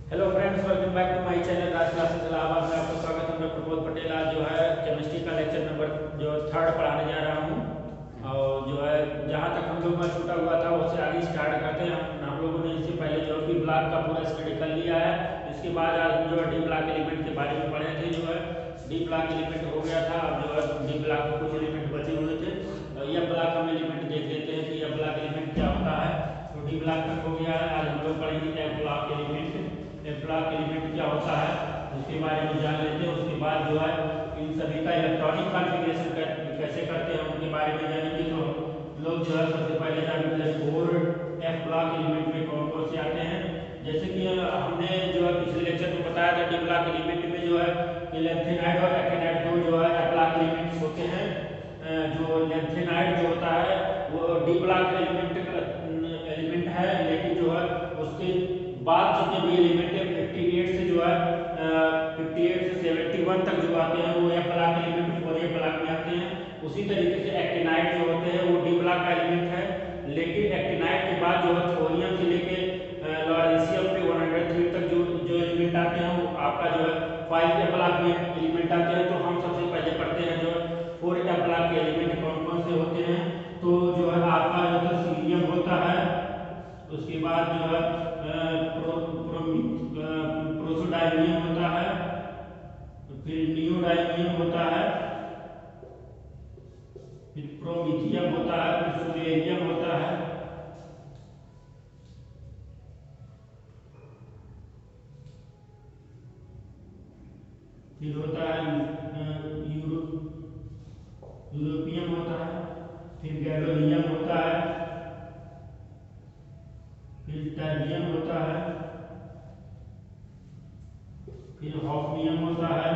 Hello friends, welcome back to my channel Raj classes Allahabad में आपका स्वागत है। मैं प्रबोध पटेल आज जो है केमिस्ट्री का लेक्चर नंबर जो थर्ड पढ़ाने जा रहा हूँ। और जो है जहाँ तक हम लोग का छूटा हुआ था उससे आगे स्टार्ट करते हैं। हम लोगों ने इससे पहले जो है पी ब्लॉक का पूरा स्टडी कर लिया है। इसके बाद आज हम जो है डी ब्लॉक एलिमेंट के बारे में पढ़े थे। जो है डी ब्लॉक एलिमेंट हो गया था, अब जो है डी ब्लॉक के कुछ एलिमेंट बचे हुए थे। यह ब्लॉक हम एलिमेंट देख लेते हैं कि यह ब्लॉक एलिमेंट क्या होता है। तो डी ब्लॉक तक हो गया है। आज हम लोग पढ़ेंगे F block element. F block element क्या होता है उसके बारे में जान लेते हैं। उसके बाद जो है इन सभी का इलेक्ट्रॉनिक कॉन्फ़िगरेशन कैसे करते हैं उनके बारे में जानेंगे। तो लोग जो है सबसे पहले जानेंगे फोर एफ ब्लॉक एलिमेंट में कौन कौन से आते हैं। जैसे कि हमने जो है पिछले लेक्चर में बताया था, डी ब्लॉक एलिमेंट में जो है लेंथेनाइड और एक्टिनाइड दो जो है एफ ब्लॉक एलिमेंट्स होते हैं। जो लेंथेनाइड जो होता है वो डी ब्लॉक एलिमेंट है, लेकिन जो है उसके बाद जितने भी एलिमेंट है 58 से जो है 58 से 71 तक जो आते हैं वो एफ ब्लॉक एलिमेंट और ए ब्लॉक में आते हैं। उसी तरीके से एक्टिनाइड जो होते हैं वो डी ब्लॉक का एलिमेंट है, लेकिन एक्टिनाइड के बाद जो है थोरियम से लेके लॉरेंशियम पे 103 तक जो जो एलिमेंट आते हैं वो आपका जो है 5 एफ ब्लॉक में एलिमेंट आते हैं। तो हम सबसे पहले पढ़ते हैं जो 4 एफ ब्लॉक के एलिमेंट कौन कौन से होते हैं। तो जो है आपका जो है सीरियम होता है, उसके बाद जो है प्रोसोडायनियम होता है, फिर नियोडायनियम होता है, फिर प्रोमिथियम होता है, फिर सुमेरियम होता है, फिर होता है यूरोपियम होता है, फिर गैलोनियम होता है, फिर टर्बियम होता है, फिर हॉफनियम होता है,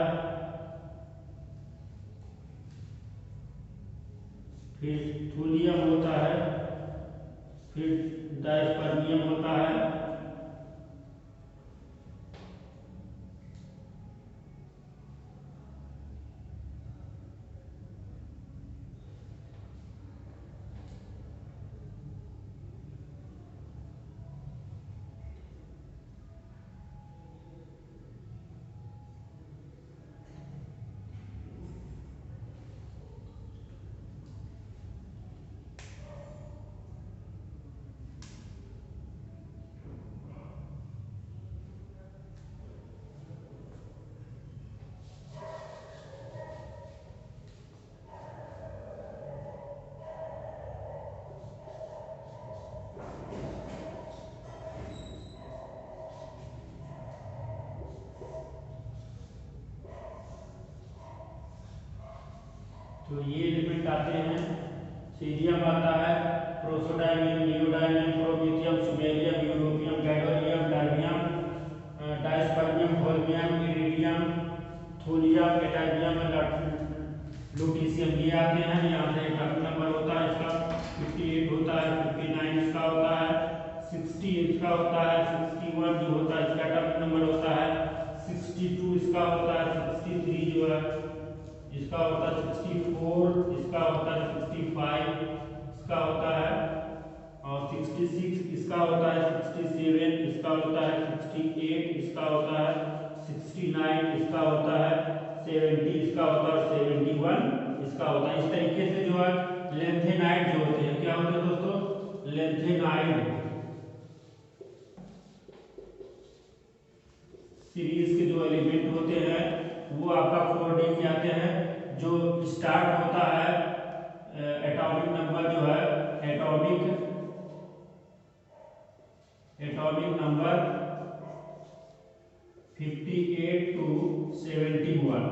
फिर थूलियम होता है, फिर डायस्पर्मियम होता है, तो ये एलिमेंट आते हैं। सीरियम आता है, praseodymium, neodymium, promethium, samarium, europium, gadolinium, terbium, dysprosium, holmium, iridium, thulium, ytterbium, lutetium, ये आते हैं। यहाँ से एटॉमिक नंबर होता है इसका 58 होता है, 59 इसका होता है, 60 इसका होता है, 61 जो होता है इसका एटॉमिक नंबर होता है, 62 इसका होता है, 63 जो है इसका होता है, 64 इसका होता है, 65 इसका होता है, और 66 इसका होता है, 67 इसका होता है, 68 इसका होता है, 69 इसका होता है, 70 इसका होता है, 71 इसका होता है। इस तरीके से जो है लेंथेनाइड जो होते हैं, क्या होते हैं दोस्तों, लेंथेनाइड सीरीज के जो एलिमेंट होते हैं वो आपका 4D में आते हैं। जो स्टार्ट होता है एटॉमिक नंबर जो है एटॉमिक नंबर 58 टू 71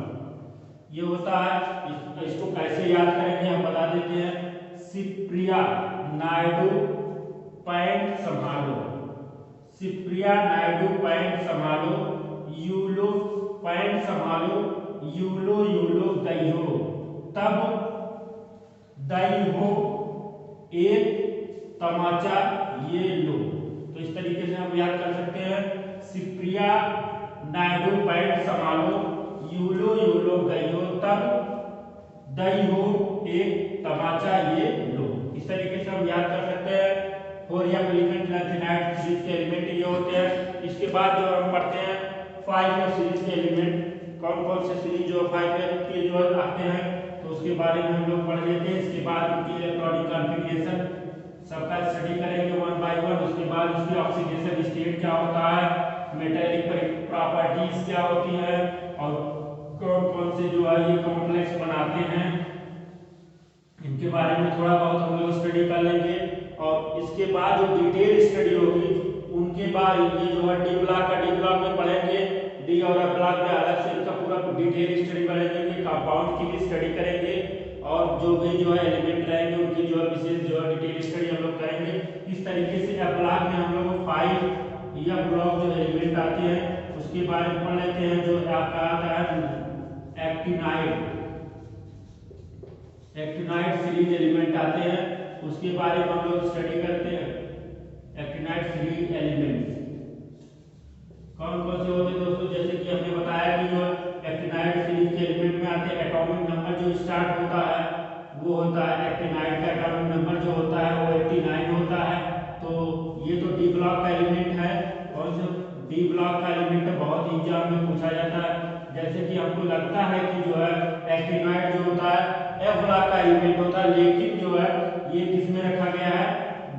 ये होता है। इसको कैसे याद करेंगे हम बता देते हैं। सिप्रिया नायडू पैंट संभालो, सिप्रिया नायडू पैंट संभालो, यूलो पैंट संभालो, यूलो यूलो दई हो, तब दई हो, एक तमाचा ये लो। तो इस तरीके से हम याद कर सकते हैं। सिप्रिया नायडू पैंट संभालो, यूलो यूलो गई हो, तब दई हो, एक तमाचा ये लो। इस तरीके से हम याद कर सकते हैं। 4 एलिमेंट लेंथेनाइड सीरीज के एलिमेंट ये होते हैं। इसके बाद जो हम पढ़ते हैं 5F सीरीज के एलिमेंट, कौन कौन से सीरीज जो 5F के जो आते हैं तो उसके बारे में हम लोग पढ़ लेते हैं। इसके बाद इनकी इलेक्ट्रॉनिक कॉन्फ़िगरेशन सबका स्टडी करेंगे वन बाय वन। उसके बाद इसकी ऑक्सीडेशन स्टेट क्या होता है, मेटेलिक प्रॉपर्टीज क्या होती है और कौन कौन से जो है ये कॉम्प्लेक्स बनाते हैं, इनके बारे में थोड़ा बहुत हम लोग स्टडी कर लेंगे। और इसके बाद जो डिटेल स्टडी होगी उनके बाद ये जो है डी ब्लॉक में पढ़ेंगे। डी और एफ ब्लॉक में अलग से इनका पूरा डिटेल स्टडी करेंगे, कंपाउंड की भी स्टडी करेंगे और जो भी जो है एलिमेंट रहेंगे उनकी जो है विशेष जो है डिटेल स्टडी हम लोग करेंगे। इस तरीके से एफ ब्लॉक में हम लोग 5 या ब्लॉक जो एलिमेंट आते हैं उसके बारे में पढ़ लेते हैं। जो आपका आता है एक्टिनाइड सीरीज एलिमेंट आते हैं उसके बारे में हम लोग स्टडी करते हैं। एक्टिनाइड सीरीज एलिमेंट कौन कौन से होते हैं दोस्तों, जैसे कि हमने बताया कि जो एक्टिनाइड सीरीज के एलिमेंट में आते हैं एटॉमिक नंबर जो स्टार्ट होता है वो होता है एक्टिनाइड का एटॉमिक नंबर जो होता है वो 89 होता है। तो ये तो डी ब्लॉक का एलिमेंट है और जो डी ब्लॉक का एलिमेंट है बहुत एग्जाम में पूछा जाता है। जैसे कि हमको लगता है कि जो है एक्टिनाइड जो होता है एफ ब्लॉक का एलिमेंट होता है, लेकिन जो है ये किस में रखा गया है,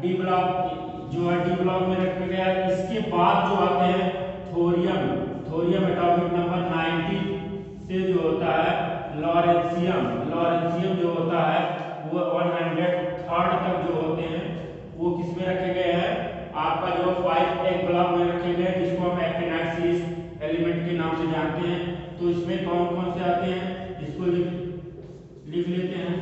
डी ब्लॉक जो है डी ब्लॉक में रखा गया है। इसके बाद जो आते हैं थोरियम एटॉमिक नंबर 90 से जो होता है लॉरेंशियम जो होता है वो 103 तक जो होते हैं वो किस में रखे गए हैं, आपका जो 5 एक ब्लॉक में रखे गए हैं जिसको हम एक्टिनाइड सीरीज एलिमेंट के नाम से जानते हैं। तो इसमें कौन कौन से आते हैं इसको लिख लेते हैं।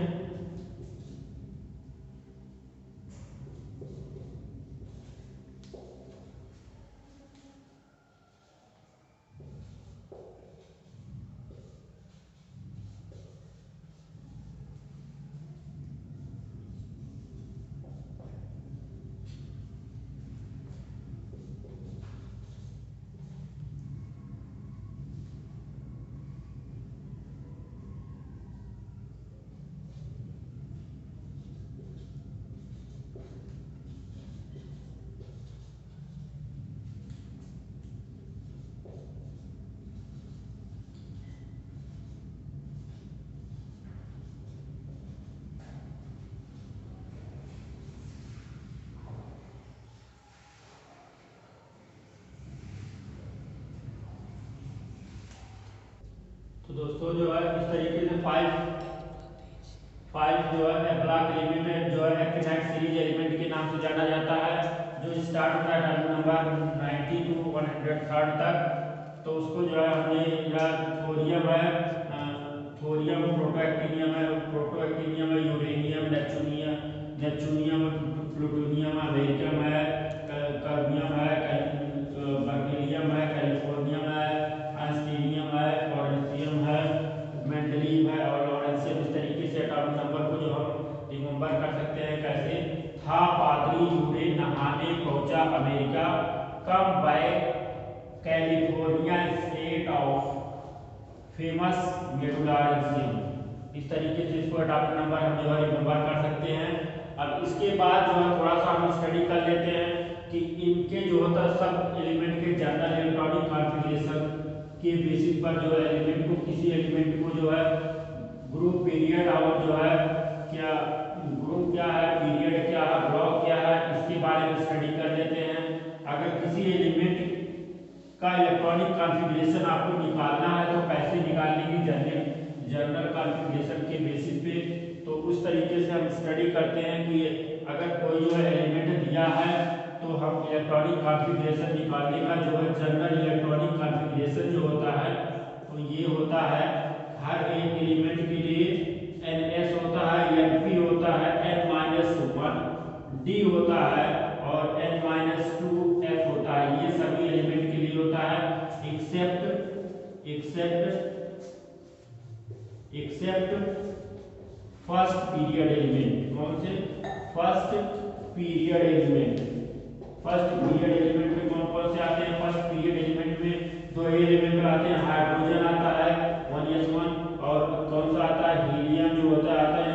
तो दोस्तों जो है इस तरीके से 5 जो है ब्लॉक एलिमेंट जो है एक्टिनाइड सीरीज एलिमेंट के नाम से जाना जाता है, जो स्टार्ट होता है एटॉमिक नंबर 90 टू 103 तक। तो उसको जो है हमने या थोरियम है, थोरियम प्रोटोएक्टिनियम है, यूरेनियम, नेपच्यूनियम, प्लूटोनियम, अमेरिकम है, कर्बियम है, बर्केलियम है, कैलिफोर्नियम है, आस्टेनियम है, फ्लोरेंसियम है, मेंडलीव है और लॉरेंशियम। इस तरीके से एटॉमिक नंबर को जो हम रिमेंबर कर सकते हैं। कैसे था पादरी यूरे नहाने पहुंचा America, come back California state of famous मेडुलारियम। इस तरीके से इसको एटॉमिक नंबर हम जो है रिमेंबर कर सकते हैं। अब इसके बाद जो है थोड़ा सा हम स्टडी कर लेते हैं कि इनके जो होता है सब एलिमेंट के जनरल इलेक्ट्रॉनिक कॉन्फ़िगरेशन के बेसिस पर जो है एलिमेंट को किसी एलिमेंट को जो है ग्रुप, पीरियड और जो है क्या ग्रुप क्या है, पीरियड क्या है, ब्लॉक क्या है, इसके बारे में स्टडी कर लेते हैं। अगर किसी एलिमेंट का इलेक्ट्रॉनिक कॉन्फ़िगरेशन आपको निकालना है तो कैसे निकालने की जनरल कॉन्फ़िगरेशन के बेसिस पे, तो उस तरीके से हम स्टडी करते हैं कि अगर कोई जो है एलिमेंट दिया है तो हम इलेक्ट्रॉनिक कॉन्फ़िगरेशन निकालने का जो है जनरल इलेक्ट्रॉनिक कॉन्फ़िगरेशन जो होता है तो ये होता है हर एक एलिमेंट के लिए ns होता है, np होता है, n-1 d होता है और n-2 f होता है। ये सभी एलिमेंट के लिए होता है एक्सेप्ट फर्स्ट पीरियड एलिमेंट। कौन से? फर्स्ट पीरियड एलिमेंट में कौन कौन से आते हैं? फर्स्ट पीरियड एलिमेंट में दो एलिमेंट आते हैं, हाइड्रोजन आता है 1s1 और कौन सा आता है? हीलियम जो होता है आता है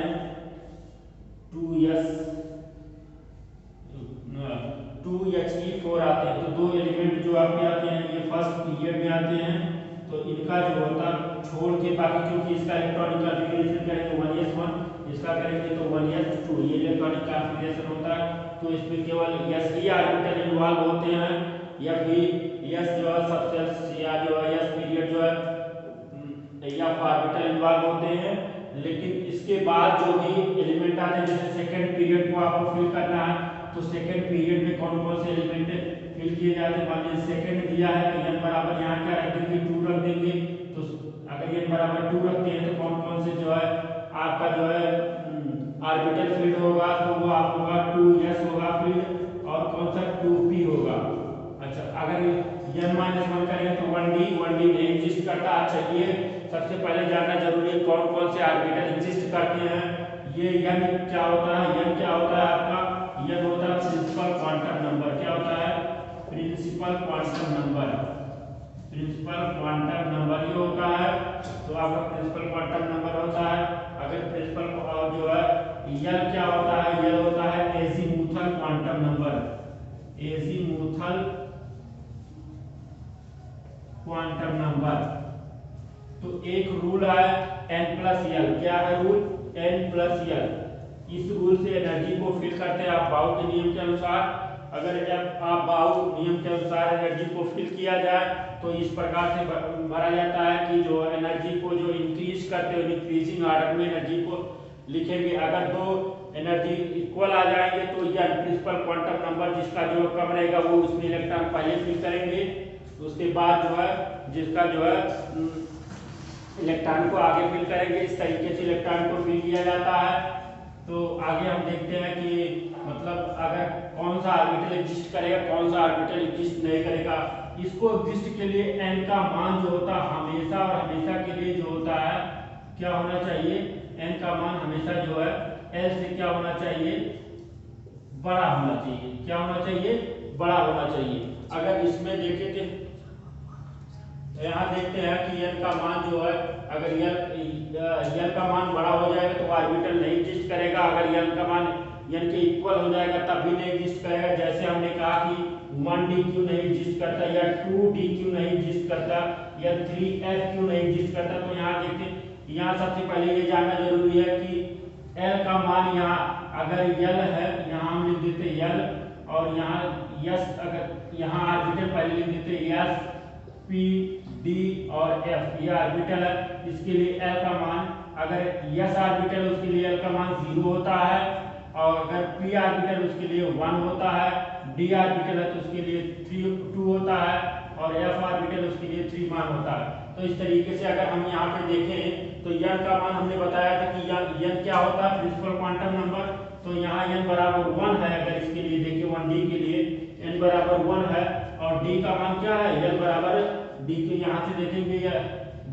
2he4 आते हैं। तो दो एलिमेंट जो आपके आते हैं ये फर्स्ट पीरियड में आते हैं, तो इनका जो होता छोड़ के बाकी, क्योंकि इसका इलेक्ट्रॉनिक कॉन्फ़िगरेशन करेंगे 1s1, इसका करेंगे तो 1s2, ये इलेक्ट्रॉनिक कॉन्फ़िगरेशन होता है। तो इसमें केवल s ऑर्बिटल इन्वॉल्व होते हैं, या फिर s जो है सबसे या जो है s पीरियड जो है या ऑर्बिटल इन्वॉल्व होते हैं। लेकिन इसके बाद जो भी एलिमेंट आते हैं, जैसे सेकंड पीरियड को आपको फिल करना है, तो सेकंड पीरियड में कौन कौन से एलिमेंट फिल किए जाते हैं। मान लीजिए सेकंड दिया है तो n बराबर यहाँ क्या रख देंगे 2 रख देंगे। तो अगर n बराबर 2 रखते हैं तो कौन कौन से जो है आपका जो है ऑर्बिटल फील्ड होगा, तो वो आप होगा 2s होगा फील्ड, और कौन सा 2p होगा। अच्छा, अगर n-1 करेंगे तो 1d नहीं एग्जिस्ट करता। अच्छा, ये सबसे पहले जानना जरूरी है कौन कौन से ऑर्बिटल एग्जिस्ट करते हैं। ये n क्या होता है, n क्या होता है आपका, n होता है प्रिंसिपल क्वांटम नंबर। क्या होता है, principal quantum number, principal quantum number ये होता है। तो आपका प्रिंसिपल क्वांटम नंबर होता है। अगर प्रिंसिपल जो है L क्या होता है, L होता है azimuthal quantum number, azimuthal quantum number. तो एक रूल है n+l, क्या है रूल, n+l। इस रूल से एनर्जी को फिल करते हैं आप बाउ के नियम के अनुसार। अगर जब आप बाउ नियम के अनुसार एनर्जी को फिल किया जाए तो इस प्रकार से भरा जाता है कि जो एनर्जी को जो इंक्रीज करते हैं इंक्रीजिंग ऑर्डर में एनर्जी को लिखेंगे। अगर दो एनर्जी इक्वल आ जाएंगे तो यह प्रिंसिपल क्वांटम नंबर जिसका जो कम रहेगा वो उसमें इलेक्ट्रॉन पहले फिल करेंगे, उसके बाद जो है जिसका जो है इलेक्ट्रॉन को आगे फिल करेंगे। इस तरीके से इलेक्ट्रॉन को फिल किया जाता है। तो आगे हम देखते हैं कि मतलब अगर कौन सा ऑर्बिटल एग्जिस्ट करेगा, कौन सा ऑर्बिटल एग्जिस्ट नहीं करेगा। इसको एग्जिस्ट के लिए n का मान जो होता है हमेशा और हमेशा के लिए जो होता है क्या होना चाहिए, n का मान हमेशा जो है l से क्या होना चाहिए, बड़ा होना चाहिए। क्या होना चाहिए, बड़ा होना चाहिए। अगर इसमें देखें तो यहाँ देखते हैं कि n का मान जो है अगर n का मान बड़ा हो जाएगा तो ऑर्बिटल नहीं एग्जिस्ट करेगा। अगर n का मान n के इक्वल हो जाएगा तब भी नहीं एग्जिस्ट करेगा। जैसे हमने कहा कि 1d क्यों नहीं एग्जिस्ट करता, या 2d क्यों नहीं एग्जिस्ट करता, या 3f क्यों नहीं एग्जिस्ट करता। तो यहाँ देखते हैं, यहाँ सबसे पहले ये जानना जरूरी है कि l का मान यहाँ अगर l है, यहाँ हम लिख देते l, और यहाँ s, अगर यहाँ ऑर्बिटल पहले लिख देते s, p, d और f, ये ऑर्बिटल है। इसके लिए l का मान अगर s ऑर्बिटल उसके लिए l का मान 0 होता है, और अगर p ऑर्बिटल उसके लिए 1 होता है, d ऑर्बिटल है तो उसके लिए 2 होता है, और f ऑर्बिटल उसके लिए 3 मान होता है। तो इस तरीके से अगर हम यहाँ पे देखें तो n का मान हमने बताया था कि n क्या होता है, प्रिंसिपल क्वांटम नंबर। तो यहाँ n बराबर 1 है। अगर इसके लिए देखिए 1d के लिए n बराबर 1 है, और d का मान क्या है, n बराबर d के यहाँ से देखेंगे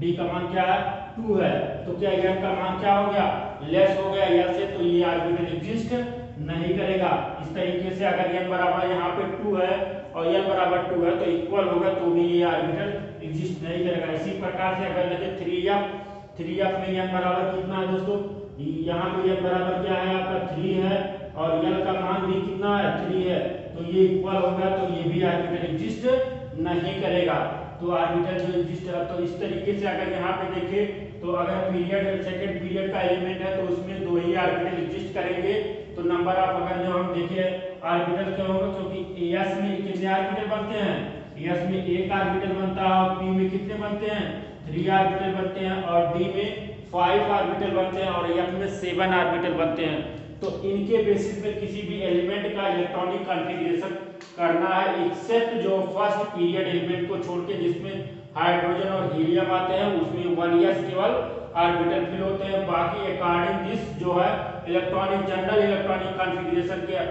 d का मान क्या है 2 है। तो क्या n का मान क्या हो गया, लेस हो गया l से, तो ये ऑर्बिटल एग्जिस्ट नहीं करेगा। इस तरीके से अगर n बराबर यहाँ पे 2 है और l बराबर 2 है तो इक्वल होगा तो भी ये ऑर्बिटल एग्जिस्ट नहीं करेगा। इसी प्रकार से अगर देखें 3f में n बराबर कितना है दोस्तों, यहाँ पे n बराबर क्या है आपका 3 है, और l का मान भी कितना है 3 है, तो ये इक्वल होगा तो ये भी ऑर्बिटल एग्जिस्ट नहीं करेगा। तो ऑर्बिटल जो एग्जिस्ट है, तो इस तरीके से अगर यहाँ पे देखें तो अगर पीरियड सेकंड पीरियड का एलिमेंट है तो उसमें 2 ही ऑर्बिटल एग्जिस्ट करेंगे। तो नंबर ऑफ अगर जो हम देखें ऑर्बिटल क्या होगा, क्योंकि s में कितने ऑर्बिटल बनते हैं, s में 1 ऑर्बिटल बनता है, और p में कितने बनते हैं 3 ऑर्बिटल बनते हैं, और d में 5 ऑर्बिटल बनते हैं, और f में 7 ऑर्बिटल बनते हैं। तो इनके बेसिस पे किसी भी एलिमेंट का इलेक्ट्रॉनिक कॉन्फ़िगरेशन करना है, एक्सेप्ट जो फर्स्ट पीरियड एलिमेंट को छोड़ के जिसमें हाइड्रोजन और हीलियम आते हैं, उसमें 1s केवल ऑर्बिटल फिल होते हैं। बाकी अकॉर्डिंग दिस जो है इलेक्ट्रॉनिक जनरल इलेक्ट्रॉनिक कॉन्फ़िगरेशन के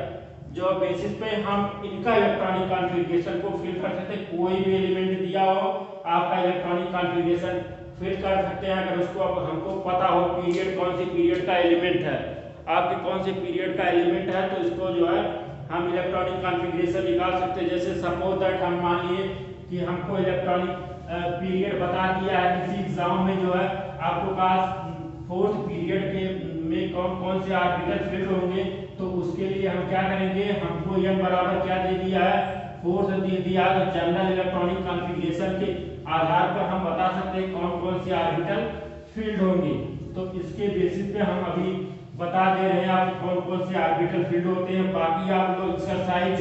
जो बेसिस पे हम इनका इलेक्ट्रॉनिक कॉन्फ़िगरेशन को फिल कर सकते हैं। कोई भी एलिमेंट दिया हो आपका इलेक्ट्रॉनिक कॉन्फ़िगरेशन फिल कर सकते हैं, अगर उसको अब हमको पता हो पीरियड कौन सी पीरियड का एलिमेंट है, आपके कौन से पीरियड का एलिमेंट है, तो इसको जो है हम इलेक्ट्रॉनिक कॉन्फ़िगरेशन निकाल सकते हैं। जैसे सपोज दैट हम मान लिए कि हमको इलेक्ट्रॉनिक पीरियड बता दिया है किसी एग्जाम में, जो है आपको पास 4th पीरियड के में कौन कौन से ऑर्बिटल फिल होंगे, तो उसके लिए हम क्या करेंगे, हमको m बराबर क्या दे दिया है फोर्स दिया तो जनरल इलेक्ट्रॉनिक कॉन्फ़िगरेशन के आधार पर हम बता सकते हैं कौन कौन से ऑर्बिटल फील्ड होंगे। तो इसके बेसिस पे हम अभी बता दे रहे हैं आप कौन कौन से ऑर्बिटल फील्ड होते हैं। बाकी आप लोग एक्सरसाइज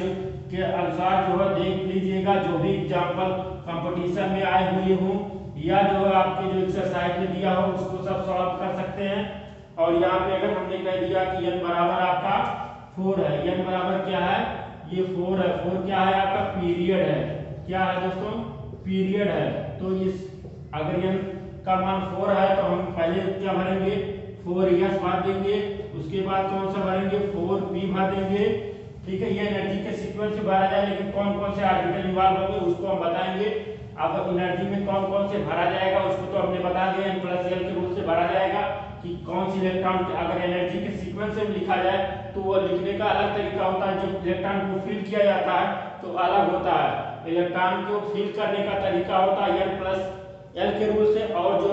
के अनुसार जो है देख लीजिएगा, जो भी एग्जाम्पल कंपटीशन में आए हुए हों या जो है आपके जो एक्सरसाइज में दिया हो उसको सब सॉल्व कर सकते हैं। और यहाँ पे अगर हमने कह दिया कि n बराबर आपका 4 है, n बराबर क्या है, ये 4 है, 4 क्या है आपका पीरियड है, क्या है दोस्तों पीरियड है। तो इस अगर n का मान 4 है तो हम पहले क्या भरेंगे 4s भर देंगे, उसके बाद कौन सा भरेंगे 4p भर देंगे, ठीक है। ये एनर्जी के सीक्वेंस से भरा जाए, लेकिन कौन कौन से ऑर्बिटल इन्वॉल्व होंगे उसको हम बताएंगे। अब एनर्जी में कौन कौन से भरा जाएगा उसको तो हमने बता दिया, n+l के रूल से भरा जाएगा कि कौन सी इलेक्ट्रॉन अगर एनर्जी के सीक्वेंस में लिखा जाए तो वो लिखने का अलग तरीका होता है, जब इलेक्ट्रॉन को फिल किया जाता है तो अलग होता है। इलेक्ट्रॉन को फिल करने का तरीका होता है n+l के रूल से, और जो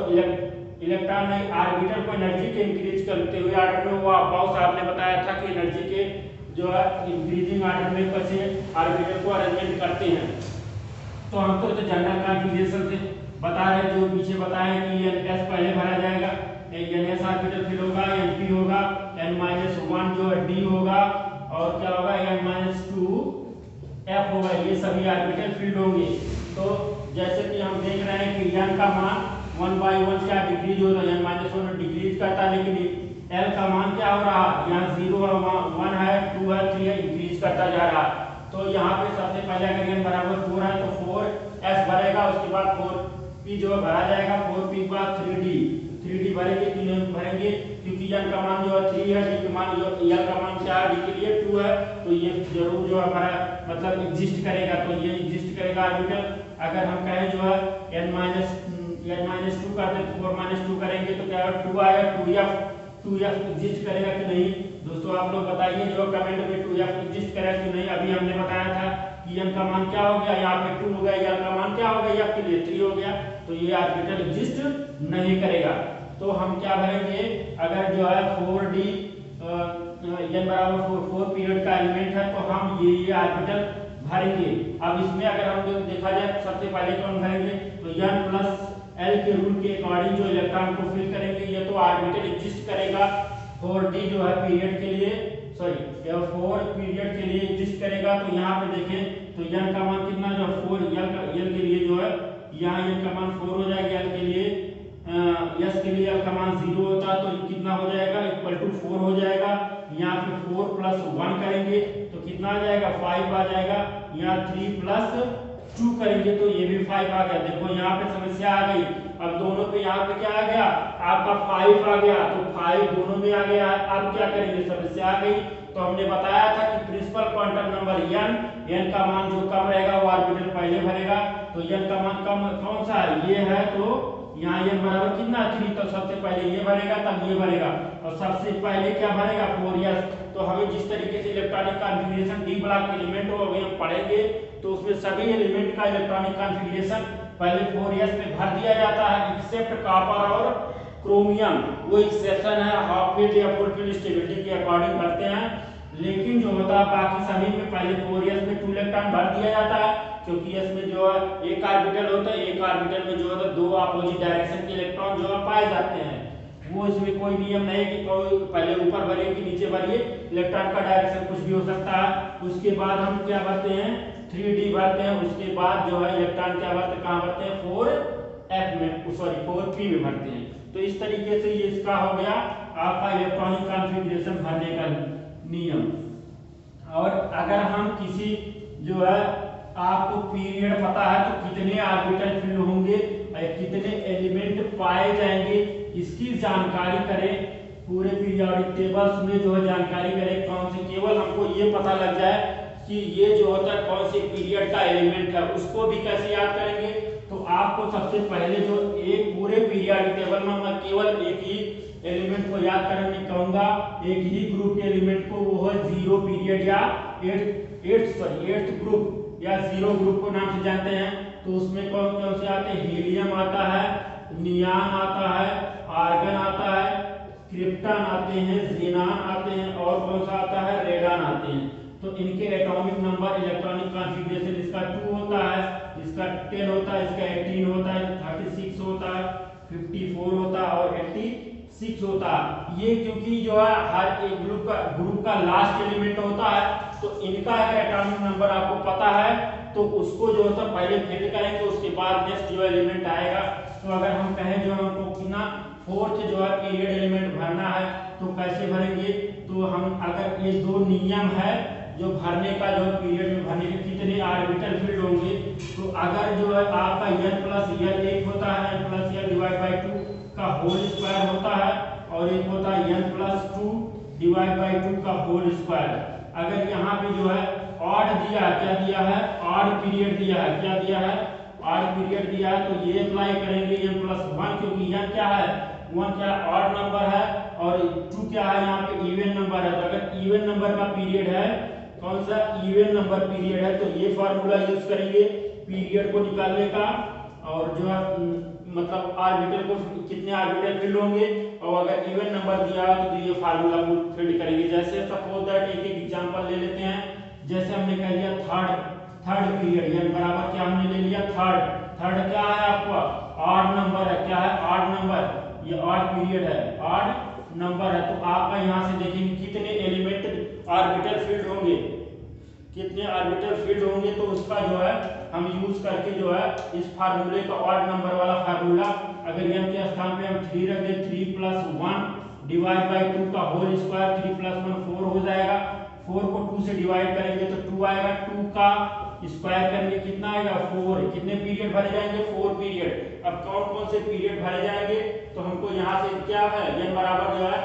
इलेक्ट्रॉन ने ऑर्बिटल को एनर्जी के इंक्रीज करते हुए ऑर्डर में, वो पाउ साहब ने बताया था कि एनर्जी के जो है इंक्रीजिंग ऑर्डर में कैसे ऑर्बिटल को अरेंजमेंट करते हैं। तो हम तो जनरल कॉन्फ़िगरेशन से बता रहे हैं, जो पीछे बताया कि n s पहले भरा जाएगा, ns ऑर्बिटल फिर होगा, np होगा, n-1 जो d होगा, और क्या होगा n-2 f होगा, ये सभी ऑर्बिटल फील्ड होंगे। तो जैसे कि हम देख रहे हैं कि n का मान 1/1 क्या डिक्रीज हो रहा है, n-1 डिक्रीज करता है, लेकिन l का मान क्या हो रहा है, यहाँ 0 है, 1 है, 2 है, 3 है, इंक्रीज करता जा रहा है। तो यहाँ पे सबसे पहले अगर n बराबर 4 है तो 4s भरेगा, उसके बाद 4p जो भरा जाएगा, 4p के बाद 3d भरेंगे, क्यों भरेंगे क्योंकि n का मान जो है 3 है, d का मान जो l का मान क्या है, d के लिए 2 है, तो ये जरूर जो हमारा मतलब एग्जिस्ट करेगा, तो ये एग्जिस्ट करेगा ऑर्बिटल। अगर हम कहें जो है n-2 करते हैं, 4-2 करेंगे तो क्या है 2 आएगा, 2f एग्जिस्ट करेगा कि नहीं दोस्तों, आप लोग बताइए जो कमेंट में 2f एग्जिस्ट करेगा कि नहीं। अभी हमने बताया था कि n का मान क्या हो गया, यहाँ पे 2 हो गया, l का मान क्या हो गया, f के लिए 3 हो गया, तो ये ऑर्बिटल एग्जिस्ट नहीं करेगा। तो हम क्या भरेंगे, अगर जो है 4d n बराबर 4 पीरियड का एलिमेंट है तो हम ये ऑर्बिटल भरेंगे। अब इसमें अगर हम देखा जाए सबसे पहले कौन भरेंगे, तो n+l के रूल के अकॉर्डिंग जो इलेक्ट्रॉन को फिल करेंगे, ये तो ऑर्बिटल एग्जिस्ट करेगा 4d जो है पीरियड के लिए, सॉरी 4 पीरियड के लिए एग्जिस्ट करेगा। तो यहाँ पे देखें तो n का मान कितना जो 4 l के लिए जो है यहाँ n का मान 4 हो जाएगा, l के लिए s के लिए l का मान 0 होता है, तो कितना हो जाएगा इक्वल टू 4 हो जाएगा। यहाँ पे 4 + 1 करेंगे तो कितना आ जाएगा 5 आ जाएगा, यहाँ 3 + 2 करेंगे तो ये भी 5 आ गया। देखो यहाँ पे समस्या आ गई, अब दोनों पे यहाँ पे क्या आ गया आपका 5 आ गया, तो 5 दोनों में आ गया। अब क्या करेंगे, समस्या आ गई, तो हमने बताया था कि प्रिंसिपल क्वांटम नंबर n का मान जो कम रहेगा वो ऑर्बिटल पहले भरेगा। तो n का मान कम कौन सा है, ये है, तो यहाँ n बराबर कितना 3, तो सबसे पहले ये भरेगा तब ये भरेगा, और सबसे पहले क्या भरेगा 4s। तो हमें जिस तरीके से electronic configuration D block element हो अभी हम पढ़ेंगे, तो उसमें सभी एलिमेंट का इलेक्ट्रॉनिक कॉन्फ़िगरेशन पहले 4s में भर दिया जाता है, एक्सेप्ट कॉपर और क्रोमियम, वो एक्सेप्शन है, हाफ फील्ड या फुल फील्ड स्टेबिलिटी के अकॉर्डिंग भरते हैं। लेकिन जो होता है बाकी सभी में पहले 4s में 2 इलेक्ट्रॉन भर दिया जाता है, क्योंकि इसमें जो है एक ऑर्बिटल होता है, एक ऑर्बिटल में जो है 2 अपोजिट डायरेक्शन के इलेक्ट्रॉन जो है पाए जाते हैं। वो इसमें कोई नियम नहीं कि कोई पहले ऊपर भरिए कि नीचे भरिए, इलेक्ट्रॉन का डायरेक्शन कुछ भी हो सकता है। उसके बाद हम क्या भरते हैं 3d भरते हैं, उसके बाद जो है इलेक्ट्रॉन क्या भरते कहाँ भरते हैं 4f में, सॉरी 4p में भरते हैं। तो इस तरीके से ये इसका हो गया आपका इलेक्ट्रॉनिक कॉन्फ़िगरेशन भरने का नियम। और अगर हम किसी जो है आपको पीरियड पता है तो कितने ऑर्बिटल फील्ड होंगे, कितने एलिमेंट पाए जाएंगे, इसकी जानकारी करें, पूरे पीरियोडिक टेबल्स में जो है जानकारी करें, कौन से केवल हमको ये पता लग जाए कि ये जो होता है कौन से पीरियड का एलिमेंट है, उसको भी कैसे याद करेंगे। तो आपको सबसे पहले जो एक पूरे पीरियोडिक टेबल में मैं केवल एक ही एलिमेंट को याद करने कहूंगा, एक ही ग्रुप के एलिमेंट को, वो है 0 पीरियड या 8th ग्रुप या 0 ग्रुप को नाम से जानते हैं। तो उसमें कौन कौन से आते हैं, हीलियम आता है, नियान आता है, आर्गन आता है, क्रिप्टन आते हैं, ज़ीनान आते हैं, और कौन सा आता है रेडान आते हैं। तो इनके एटॉमिक नंबर इलेक्ट्रॉनिक कॉन्फ़िगरेशन इसका 2 होता है, इसका 10 होता है, इसका 18 होता है, 36 होता है, 54 होता है और 86 होता है। ये क्योंकि जो है हर एक ग्रुप का लास्ट एलिमेंट होता है, तो इनका अगर एटॉमिक नंबर आपको पता है तो उसको जो है पहले फिल करेंगे, उसके बाद नेक्स्ट जो एलिमेंट आएगा। तो अगर हम कहें जो हमको कितना फोर्थ जो है पीरियड एलिमेंट भरना है तो कैसे भरेंगे, तो हम अगर ये दो नियम है जो भरने का, जो पीरियड में भरने के कितने ऑर्बिटल फील्ड होंगे, तो अगर जो है आपका n प्लस l एक होता है, n plus l divide by 2 का होल स्क्वायर होता है, और एक होता है n प्लस 2 डिवाइड बाई 2 का होल स्क्वायर। अगर यहाँ पे जो है ऑड दिया है, क्या दिया है, ऑड पीरियड दिया है, क्या दिया है, ऑड पीरियड दिया है, तो ये अप्लाई करेंगे n प्लस 1, क्योंकि n क्या है, 1 क्या ऑड नंबर है और 2 क्या है यहाँ पे इवन नंबर है। तो अगर इवन नंबर का पीरियड है, कौन सा इवन नंबर पीरियड है, तो ये फार्मूला यूज करेंगे पीरियड को निकालने का, और जो है मतलब ऑर्बिटल को कितने ऑर्बिटल फील्ड होंगे, और अगर इवन नंबर दिया है तो ये फार्मूला को फील्ड करेंगे। जैसे सपोज दैट एक एग्जांपल ले लेते हैं, जैसे हमने कह दिया थर्ड पीरियड, यानी बराबर क्या हमने ले लिया थर्ड क्या है आपका ऑड नंबर है, क्या है ऑड नंबर, ये ऑड पीरियड है, ऑड नंबर है। तो आपका यहाँ से देखेंगे कितने एलिमेंट ऑर्बिटल फील्ड होंगे, कितने ऑर्बिटल फील्ड होंगे, तो उसका जो है हम यूज करके जो है इस फार्मूले का ऑड नंबर वाला फार्मूला, अगर n के स्थान पे हम 3 रख दें, 3 प्लस 1 डिवाइड बाई 2 का होल स्क्वायर, 3 प्लस 1 4 हो जाएगा, 4 को 2 से डिवाइड करेंगे तो 2 आएगा, 2 का स्क्वायर करेंगे कितना आएगा 4। कितने पीरियड भरे जाएंगे, 4 पीरियड। अब कौन कौन से पीरियड भरे जाएंगे, तो हमको यहाँ से क्या है, n बराबर जो है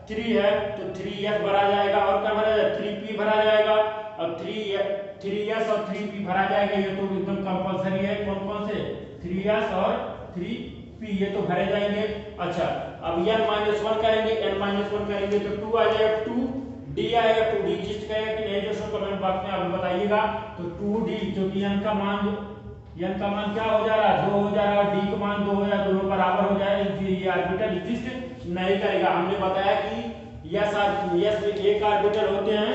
3 है, तो 3s भरा जाएगा, और क्या भरा जाएगा 3p भरा जाएगा। अब 3s और 3p भरा जाएगा, ये तो एकदम कंपलसरी है, कौन कौन से 3s और 3p ये तो भरे जाएंगे। अच्छा, अब n-1 करेंगे, n-1 करेंगे तो 2 आ जाएगा, 2d आएगा, 2d एग्जिस्ट करेगा कि नहीं दोस्तों कमेंट बॉक्स में आप बताइएगा। तो 2d, क्योंकि n का मान क्या हो जा रहा है 2 हो जा रहा है, d का मान 2 हो जा रहा है, दोनों बराबर हो जाएगा, ये ऑर्बिटल एग्जिस्ट नहीं करेगा। हमने बताया कि यस में एक ऑर्बिटल होते हैं,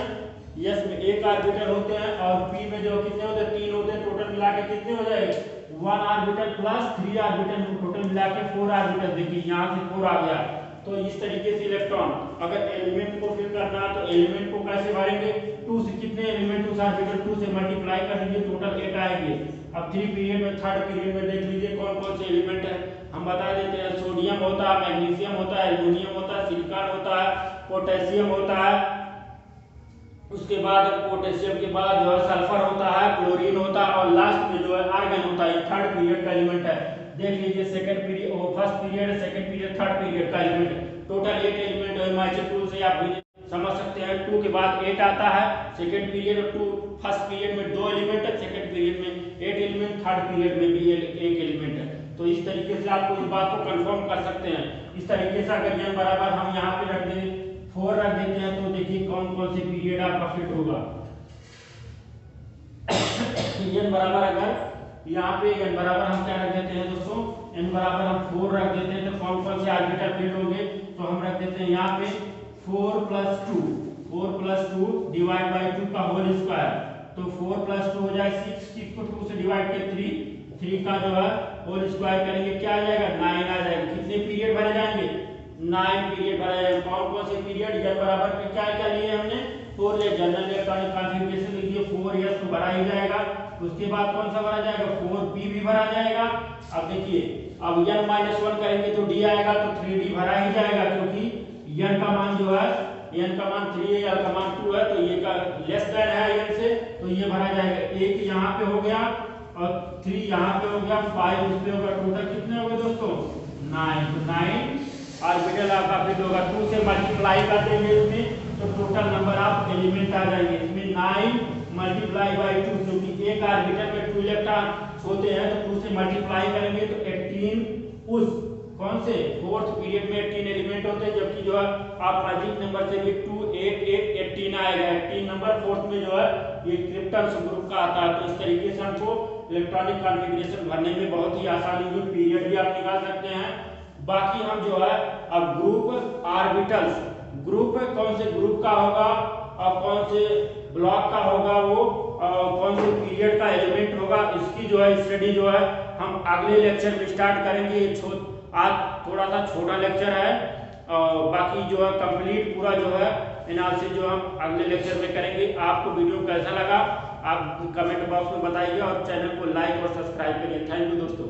यस में एक ऑर्बिटल होते हैं, और p में जो कितने होते हैं 3 होते हैं, टोटल मिला के कितने हो जाएंगे 1 ऑर्बिटल प्लस 3 ऑर्बिटल, टोटल मिला के 4 ऑर्बिटल। देखिए यहाँ से 4 आ गया। तो इस तरीके से इलेक्ट्रॉन अगर एलिमेंट को फिल करना है तो एलिमेंट को कैसे भरेंगे, 2 से कितने एलिमेंट उस ऑर्बिटल 2 से मल्टीप्लाई कर दीजिए, टोटल 8 आएंगे। अब 3 पीरियड में, थर्ड पीरियड में देख लीजिए कौन कौन से एलिमेंट है, हम बता देते हैं। सोडियम होता है, मैग्नीशियम होता है, एल्युमिनियम होता है, सिलिकॉन होता है, पोटेशियम होता है, उसके बाद पोटेशियम के बाद जो है सल्फर होता है, क्लोरीन होता है, और लास्ट में जो है आर्गन होता है। थर्ड पीरियड का एलिमेंट है, देख लीजिए सेकंड पीरियड, वो first period, second period, third period का एलिमेंट, टोटल 8 एलिमेंट है। मैजिक टूल से आप समझ सकते हैं, 2 के बाद 8 आता है, सेकंड पीरियड में 2, फर्स्ट पीरियड में 2 एलिमेंट है, सेकंड पीरियड में 8 एलिमेंट, थर्ड पीरियड में भी 1 एलिमेंट है। तो इस तरीके से आपको इस बात को कंफर्म कर सकते हैं। इस तरीके से अगर n बराबर हम यहाँ पे रख दें 4 रख देते हैं, तो देखिए कौन कौन से पीरियड आपका फिट होगा। n बराबर अगर यहाँ पे n बराबर हम क्या रख देते हैं दोस्तों, n बराबर हम 4 रख देते हैं, तो कौन कौन से ऑर्बिटल फील्ड होंगे, तो हम रख देते हैं यहाँ पे 4 प्लस 2 डिवाइड बाई 2 का होल स्क्वायर, तो 4 प्लस 2 हो जाए 6 को 2 से डिवाइड के 3 का जो है होल स्क्वायर करेंगे, क्या आ जाएगा 9 आ जाएगा। कितने पीरियड भरे जाएंगे 9 पीरियड भरा जाएगा। कौन कौन से पीरियड, n बराबर पे क्या लिए हमने 4 ले, जनरल इलेक्ट्रॉनिक कॉन्फ़िगरेशन लीजिए 4s तो भरा ही जाएगा। उसके बाद कौन सा भरा जाएगा 4p भी भरा जाएगा। अब देखिए अब n-1 करेंगे तो d आएगा, तो 3d भरा ही जाएगा, क्योंकि n का मान जो है, n का मान 3 है, l का मान 2 है, तो ये का लेस देन है n से, तो ये भरा जाएगा। 1 यहाँ पे हो गया और 3 यहाँ पे हो गया, 5 उस पे होगा, टोटल कितने हो गए दोस्तों 9। तो 9 ऑर्बिटल आपका फिट होगा। 2 से मल्टीप्लाई कर देंगे इसमें, तो टोटल नंबर ऑफ एलिमेंट आ जाएंगे इसमें 9 मल्टीप्लाई बाई 2, क्योंकि एक ऑर्बिटल में 2 इलेक्ट्रॉन होते हैं, तो 2 से मल्टीप्लाई करेंगे तो 18 उस कौन से फोर्थ पीरियड में 18 एलिमेंट होते हैं, जबकि जो है आप मैजिक नंबर से भी 2 8 8 18 आएगा। 18 नंबर फोर्थ में जो है ये क्रिप्टन ग्रुप का आता है। तो इस तरीके से हमको इलेक्ट्रॉनिक कॉन्फ़िगरेशन भरने में बहुत ही आसानी हुई, पीरियड भी आप निकाल सकते हैं। बाकी हम जो है अब ग्रुप ऑर्बिटल्स, ग्रुप कौन से ग्रुप का होगा, और कौन से ब्लॉक का होगा वो, कौन से पीरियड का एलिमेंट होगा, इसकी जो है स्टडी जो है हम अगले लेक्चर में स्टार्ट करेंगे। आज थोड़ा सा छोटा लेक्चर है, बाकी जो है कंप्लीट पूरा जो है एनालिसिस जो हम अगले लेक्चर में करेंगे। आपको वीडियो कैसा लगा आप कमेंट बॉक्स में बताइए और चैनल को लाइक और सब्सक्राइब करिए। थैंक यू दोस्तों।